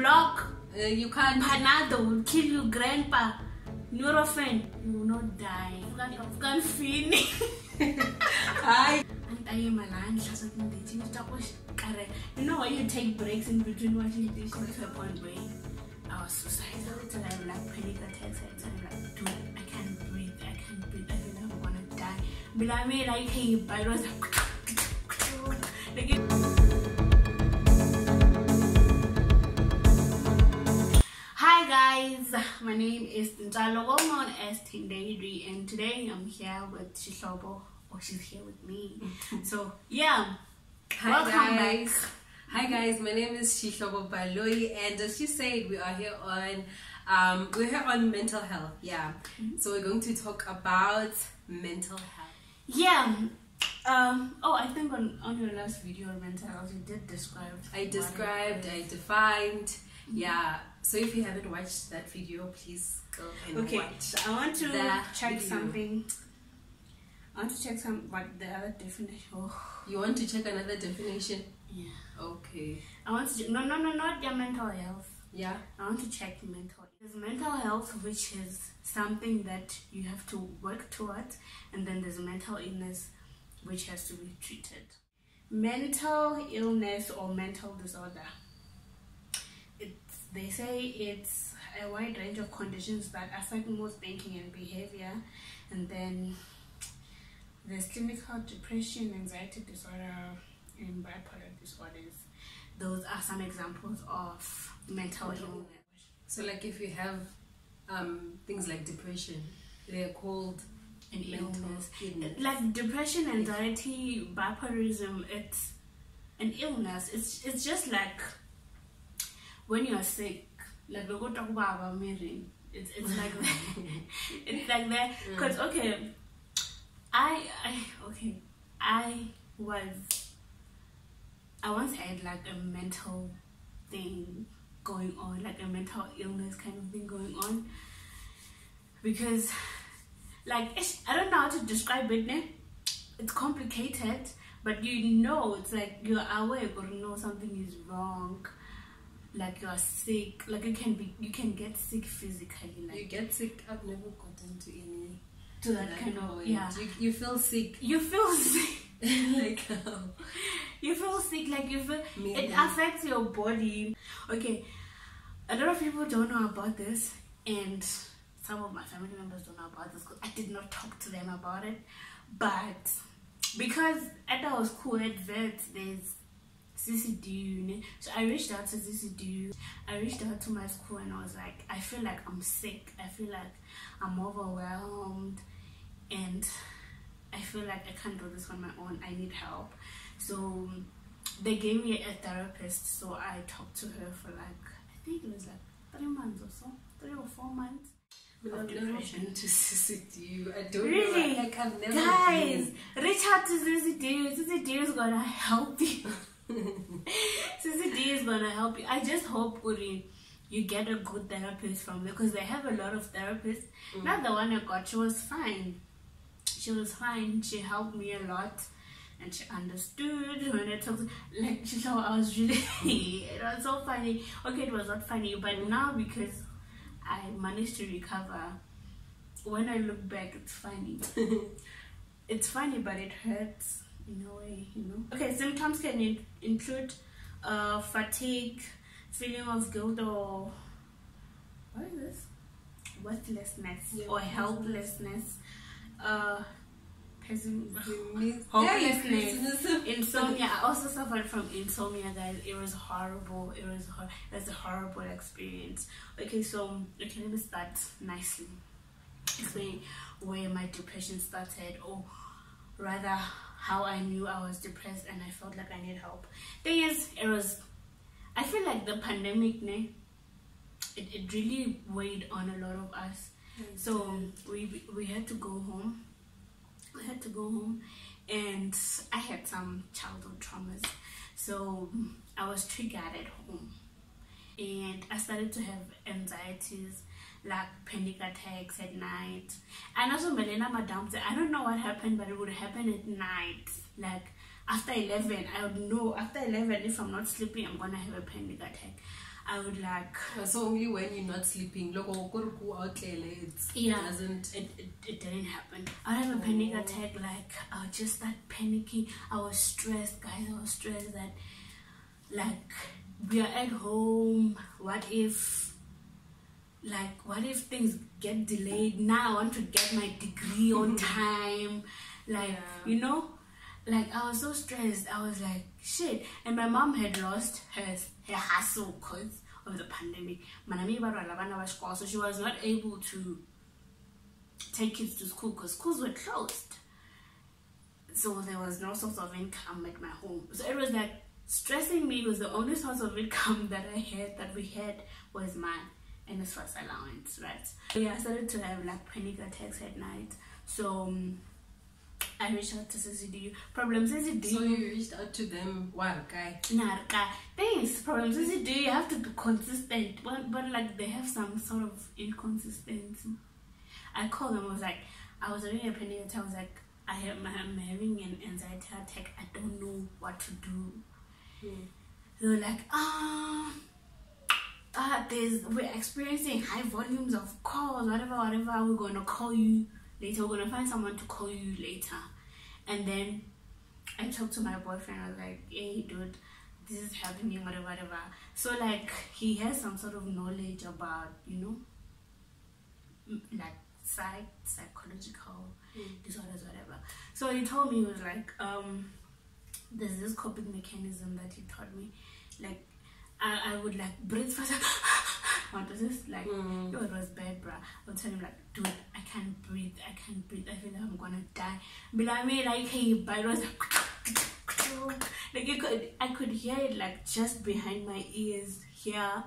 block. You can't. Panado will kill you, grandpa. Nurofen, you will not die. You can't finish. Hi. You know when you take breaks in between watching dishes to a point where I was suicidal. So I like panic attacks. I'm like, dude, I can't breathe. I feel like I'm gonna die. But I mean, like, hey, but I was like, hi guys, my name is Tindeidre, known as Tindeidre, and today I'm here with Shihlobo. Oh, she's here with me. So yeah, welcome back. Hi guys, my name is Shihlobo, and as she said, we are here on mental health. Yeah, so we're going to talk about mental health. Yeah. Oh, I think on your last video on mental health, you did describe. I defined. Yeah. So if you haven't watched that video, please go and watch. So I want to check something. I want to check what the other definition. Oh. You want to check another definition? Yeah. Okay. I want to no, not your mental health. Yeah. I want to check mental. There's mental health, which is something that you have to work towards, and then there's mental illness, which has to be treated. Mental illness or mental disorder. They say it's a wide range of conditions that affect mood, thinking, and behavior, and then there's clinical depression, anxiety disorder, and bipolar disorders. Those are some examples of mental illness. So like if you have things like depression, they're called an illness. Like depression, anxiety, bipolarism, it's an illness. It's just like when you're sick, like we go talk about marrying. It's like that. It's like that. Because I once had like a mental thing going on, like a mental illness kind of thing going on, because like I don't know how to describe it. It's complicated, but it's like you're aware, but you know something is wrong. Like you're sick, like you can get sick physically. Like you get sick. I've never gotten to any that kind of way. Yeah. You feel sick. You feel sick. Like you feel sick. Like you feel maybe. It affects your body. Okay, a lot of people don't know about this, and some of my family members don't know about this because I did not talk to them about it. But because at our school at vets, there's Suicidal. So I reached out to Suicidal. I reached out to my school and I was like, I feel like I'm sick. I feel like I'm overwhelmed, and I feel like I can't do this on my own. I need help. So they gave me a therapist. So I talked to her for like, I think it was like 3 months or so, 3 or 4 months. I've never been to Suicidal. I don't really? know. Like I've never Guys, been. reach out to Suicidal. Suicidal is gonna help you. Suicidal is gonna help you. I just hope, Uri, you get a good therapist from there, because they have a lot of therapists. Not the one I got. She was fine. She helped me a lot, and she understood when I talked. Like she thought I was really. It was so funny. Okay, it was not funny, but now because I managed to recover, when I look back, it's funny. It's funny, but it hurts in a way, Okay, symptoms can include fatigue, feeling of guilt, or what is this? Worthlessness or helplessness, hopelessness, insomnia. I also suffered from insomnia, guys. It was horrible. It was a horrible experience. Okay, let me start nicely. Explain where my depression started, or rather how I knew I was depressed and I felt like I need help. Thing is, I feel like the pandemic, it really weighed on a lot of us. So we had to go home. And I had some childhood traumas. So I was triggered at home. And I started to have anxieties, like panic attacks at night. And also Melena Madame said, I don't know what happened, but it would happen at night. Like after 11, I would know after 11, if I'm not sleeping, I'm gonna have a panic attack. I would like... So only when you're not sleeping, look, it didn't happen. I have a panic attack, like I would just start panicking. I was stressed, guys. I was stressed that, like, we are at home. What if things get delayed? Now I want to get my degree on time. Like, you know, like I was so stressed. I was like, shit. And my mom had lost her hustle because of the pandemic. So she was not able to take kids to school because schools were closed. So there was no source of income at my home. So it was like stressing me because the only source of income that we had was my NSFAS allowance, right? So yeah, I started to have like panic attacks at night. So I reached out to CCDU. Problem CCDU. So you reached out to them? Wow, guy. Thanks. Problem CCDU. You have to be consistent, but like they have some sort of inconsistency. I called them. I was like, I was having a panic attack. I was like, I'm having an anxiety attack. I don't know what to do. They were like, we're experiencing high volumes of calls. Whatever. We're gonna call you later. We're gonna find someone to call you later. And then I talked to my boyfriend. I was like, hey dude, this is happening, whatever. So like he has some sort of knowledge about, you know, like psychological disorders, whatever. So he told me, he was like, there's this coping mechanism that he taught me. Like I would like breathe first. What was this? Like, it was bad, bruh. I would tell him like, dude, I can't breathe. I feel like I'm gonna die. But I mean, like, hey, but it was like I could hear it like just behind my ears here.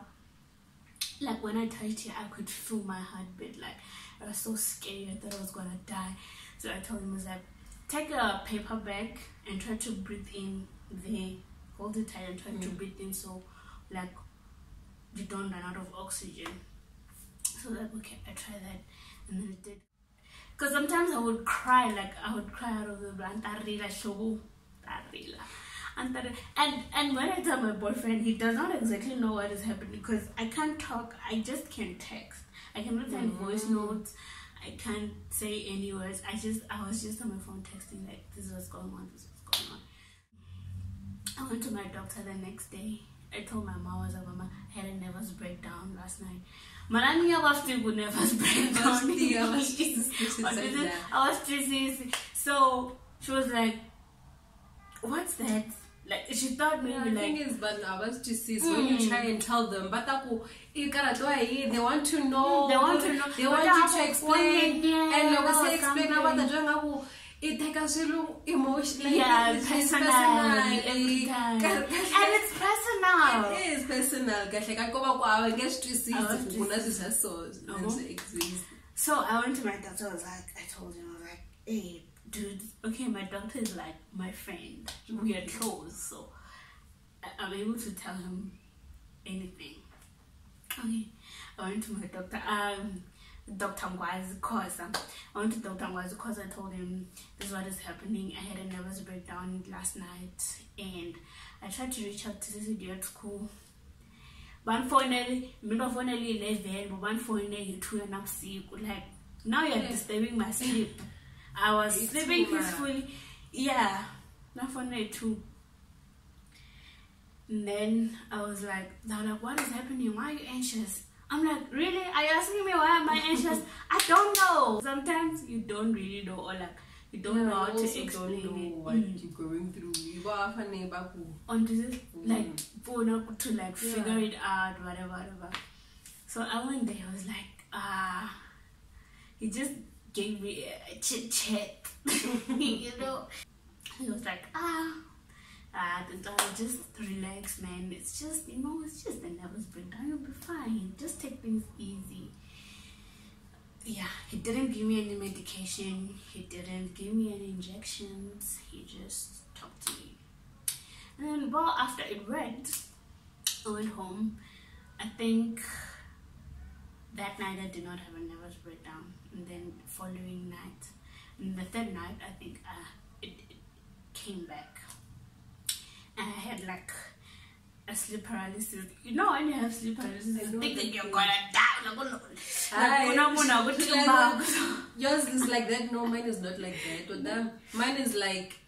Like when I touched it, I could feel my heartbeat. Like I was so scared. I thought I was gonna die. So I told him, I was like, take a paper bag and try to breathe in there. Hold it tight and try to breathe in, so like you don't run out of oxygen. So like, okay, I tried that, and then it did. Because sometimes I would cry, like I would cry out of the blanket. And when I tell my boyfriend, he does not exactly know what is happening because I can't talk. I just can't text. I cannot send voice notes. I can't say any words. I was just on my phone texting like, this is what's going on. This is what's going on. I went to my doctor the next day. I told my mom, I was like, Mama, I had a nervous breakdown last night. I was nervous breakdown. I was stressing. So she was like, what's that? Like she thought maybe the like thing is, but I was just when you try and tell them, but they want to know. They want you to explain, and you say explain about the jungle. It takes us emotional. Yeah, personal. And it's personal. It is personal. So I went to my doctor. I told him, I was like, hey, dude, okay, my doctor is like my friend. We are close, so I'm able to tell him anything. Okay, I went to my doctor. Dr. Ngwazi Khosa. I went to Dr. Ngwazi Khosa. I told him this is what is happening. I had a nervous breakdown last night, and I tried to reach out to this idiot school. One finally 11, but one finally 2 and up sick. Like now you're disturbing my sleep. I was sleeping peacefully. Yeah, not finally 2. And then I was like, they're like, what is happening? Why are you anxious? I'm like, really? Are you asking me why am I anxious? I don't know. Sometimes you don't really know, or like you don't know how to explain it. What you're going through. On this, like, to like figure it out, whatever. So I went there. I was like, he just gave me a chit chat, you know. He was like, just relax, man. It's just, you know, it's just a nervous breakdown. You'll be fine. Just take things easy. Yeah, he didn't give me any medication. He didn't give me any injections. He just talked to me. And then, well, after it went, I went home. I think that night I did not have a nervous breakdown. And then following night, and the third night, I think it came back. And I had like a sleep paralysis. You know when you have sleep paralysis, you think that you're gonna die. Yours is like that. No, mine is not like that. With them, mine is like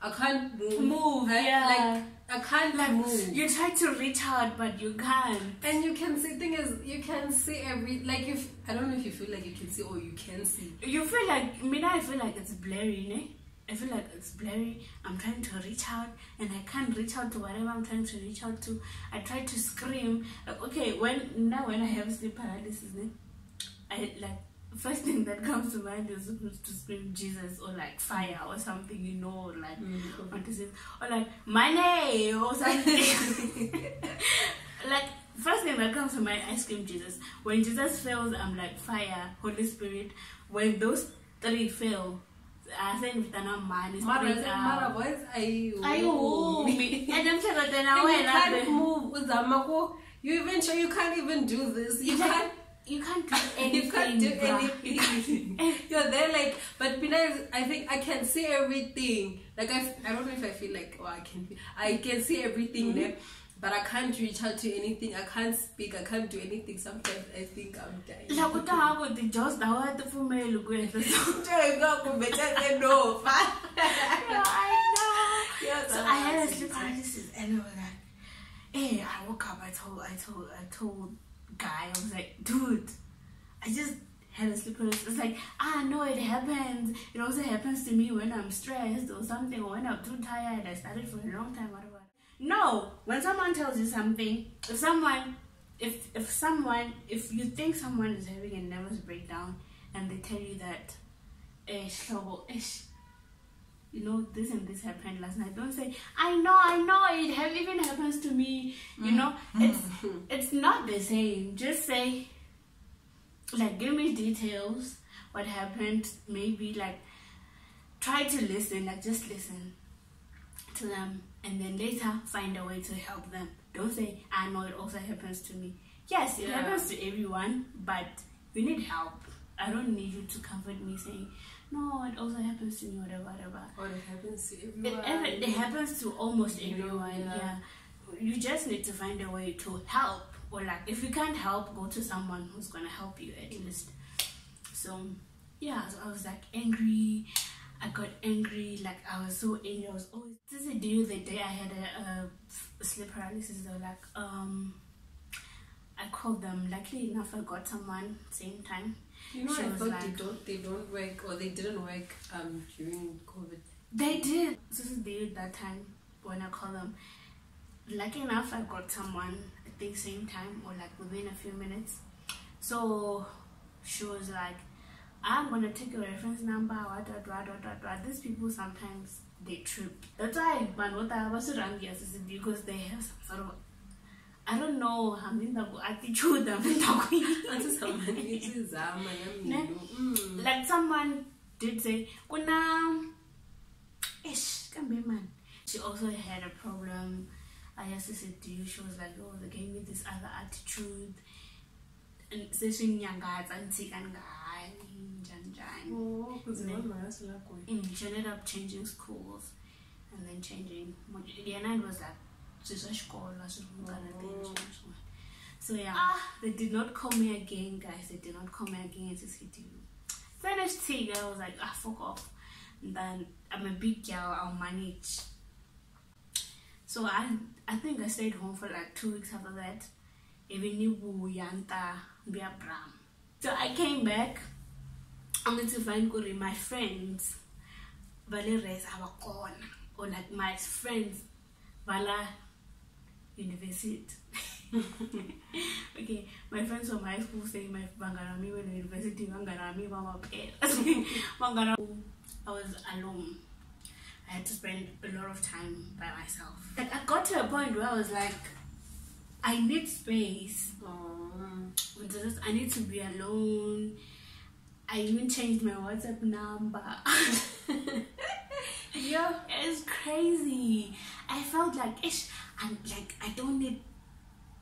I can't move. Yeah. Like I can't move. You try to reach out, but you can't. And you can see. Thing is, you can see every. Like if I don't know if you feel like you can see or you can see. You feel like I feel like it's blurry, ne? I feel like it's blurry. I'm trying to reach out and I can't reach out to whatever I'm trying to reach out to. I try to scream. Like, okay, when I have sleep paralysis, I like first thing that comes to mind is to scream Jesus or like fire or something, you know, like what is it? Or like money or something. Like first thing that comes to mind, I scream Jesus. When Jesus fails, I'm like fire, Holy Spirit. When those three fail, I think with an man is Mara voice and I'm sure that then you can't move with the you even sure you can't even do this. You can't do anything. You can't do anything. You're there like, but I think I can see everything. Like I don't know if I feel like I can see everything there. But I can't reach out to anything. I can't speak. I can't do anything. Sometimes I think I'm dying. No. I know. Yeah, so I had a sleep paralysis, and I was like, hey, I woke up. I told guy. I was like, dude, I just had a sleep paralysis. It's like, no, it happens. It also happens to me when I'm stressed or something, or when I'm too tired. I started for a long time. Whatever. No, when someone tells you something, if you think someone is having a nervous breakdown and they tell you that, you know, this and this happened last night, don't say, I know, it even happens to me. You know, it's not the same. Just say, like, give me details, what happened, maybe, like, try to listen, like, just listen to them, and then later find a way to help them. Don't say, I know it also happens to me. Yes, it happens to everyone, but you need help. I don't need you to comfort me saying, no, it also happens to me, whatever. Or it happens to everyone. It happens to almost everyone, yeah. You just need to find a way to help. Or like, if you can't help, go to someone who's going to help you at least. So, yeah, so I was like angry. I got angry, like I was so angry. I was always, this is the day I had a sleep paralysis. They were like, I called them. Luckily enough, I got someone same time. You know, I thought like, they don't work, or they didn't work during COVID. They did. This is the day that time when I called them. Lucky enough, I got someone at the same time, or like within a few minutes. So she was like, I'm gonna take your reference number, what. These people sometimes they trip. That's why I was around because they have some sort of, I don't know, attitude. Like someone did say, she also had a problem. I asked to you, she was like, oh, they gave me this other attitude. And session young guys and sick and guy. She ended up changing schools and then changing. The night was like, so yeah, they did not call me again, guys. They did not call me again to say to you. Finished tea, I was like, fuck off. And then I'm a big girl, I'll manage. So I think I stayed home for like 2 weeks after that. So I came back. I went to find my friends. Or like my friends Vala University. Okay, my friends from high school say my Bangarami when university Bangarami Mama I was alone. I had to spend a lot of time by myself. Like I got to a point where I was like, I need space. I need to be alone. I even changed my WhatsApp number. Yeah, it's crazy. I felt like I don't need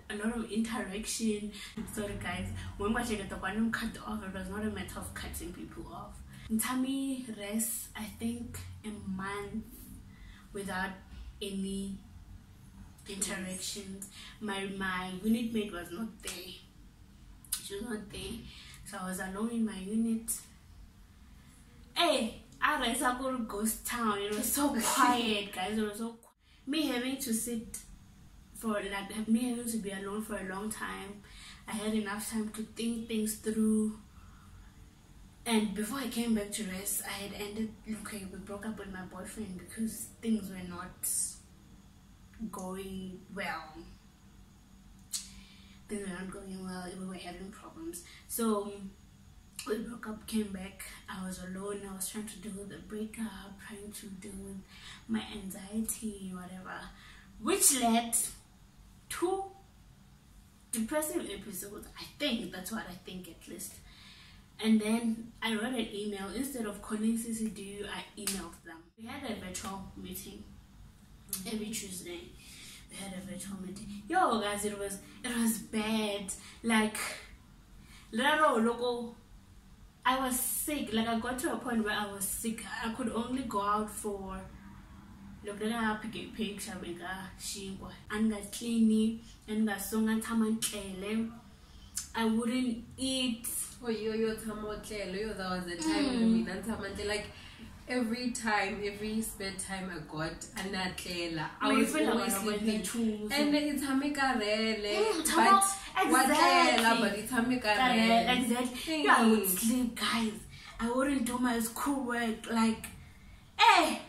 a lot of interaction. Sorry guys, when I checked the one cut off, it was not a matter of cutting people off. Tami rest, I think, a month without any interactions. My unit mate was not there. She was not there, so I was alone in my unit. Hey, I was a ghost town. It was so quiet, guys. It was so quiet. Me having to sit for like me having to be alone for a long time. I had enough time to think things through. And before I came back to rest, I had ended. Okay, we broke up with my boyfriend because things were not going well. Things were not going well. We were having problems. So we broke up, came back. I was alone. I was trying to deal with the breakup, trying to deal with my anxiety, whatever, which led to depressive episodes. I think that's what I think, at least. And then I wrote an email. Instead of calling CCDU, I emailed them. We had a virtual meeting every Tuesday. We had a virtual meeting. Yo, guys, it was bad. Like, local. I was sick. Like, I got to a point where I was sick. I could only go out for pick a picture with shingwa and got cleaning and got song and taman. I wouldn't eat. Oh, that was the time. Like every spare time I got anatlela. I was always sleeping. And it's hamikarele. But it's hamikarele. Exactly. Yeah, I would sleep, guys. I wouldn't do my schoolwork. Like, I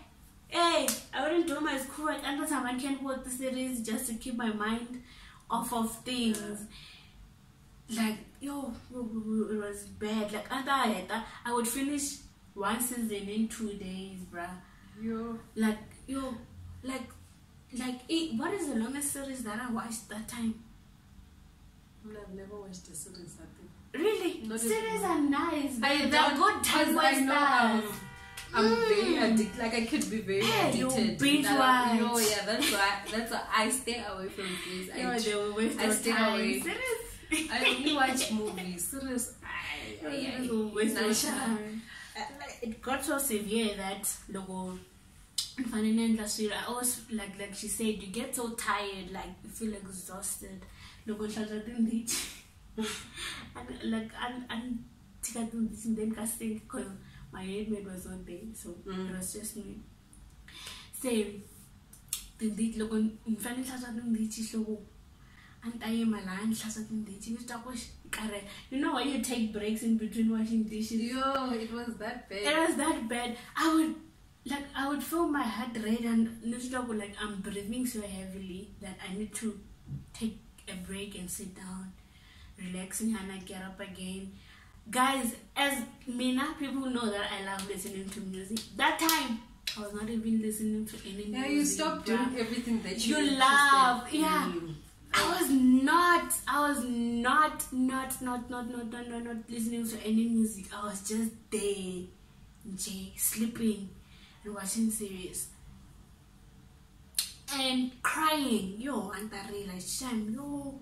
wouldn't do my schoolwork. And that's how I can't watch the series just to keep my mind off of things. Like, it was bad. Like, I would finish one season in 2 days, bruh. What is the longest series that I watched that time? I've never watched a series, I think. Really? Series are nice. They're good time wasters. I'm very addicted. Like, I could be very addicted. You binge watch. That's why I stay away from these. I stay away. I only watch movies. Serious. It got so severe that logo. I always like she said, you get so tired, like you feel exhausted. Logo and then casting because my headmate was not there, so it was just me. Same. Logo in you know why you take breaks in between washing dishes? Yo, it was that bad. It was that bad. I would feel my heart rate and like I'm breathing so heavily that I need to take a break and sit down, relaxing, and I get up again. Guys, as Mina, people know that I love listening to music. That time I was not even listening to any music. Yeah, you stopped doing everything that you love. Yeah. I was not listening to any music. I was just there, sleeping and watching series and crying. Yo, and I realized, shame, yo,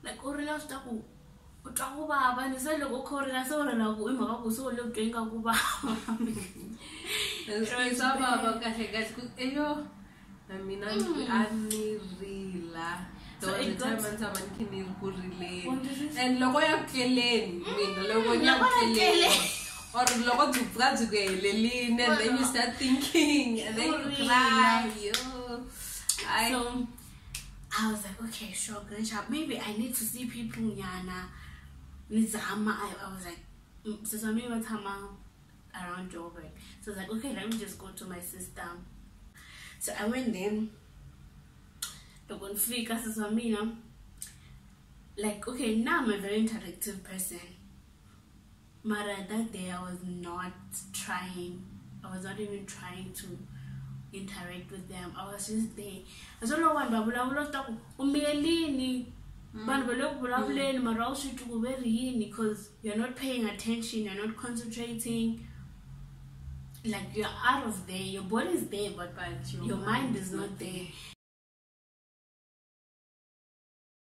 like, I realized that baba and so look correla so la go imaka go so look doing ka kuba so baba kahle eyo mina anirila. So it got and logo ya keleni mina logo ya keleni or logo zukelela and then you start thinking and then you cry. So I was like, okay, sure, maybe I need to see people nyana. I was like, so me was around Joburg. So I was like, okay, let me just go to my sister. So I went there. Like, okay, now I'm a very interactive person. But that day I was not trying. I was not even trying to interact with them. I was just there. I don't know what because you're not paying attention, you're not concentrating. Like, you're out of there. Your body is there, but your mind is not there.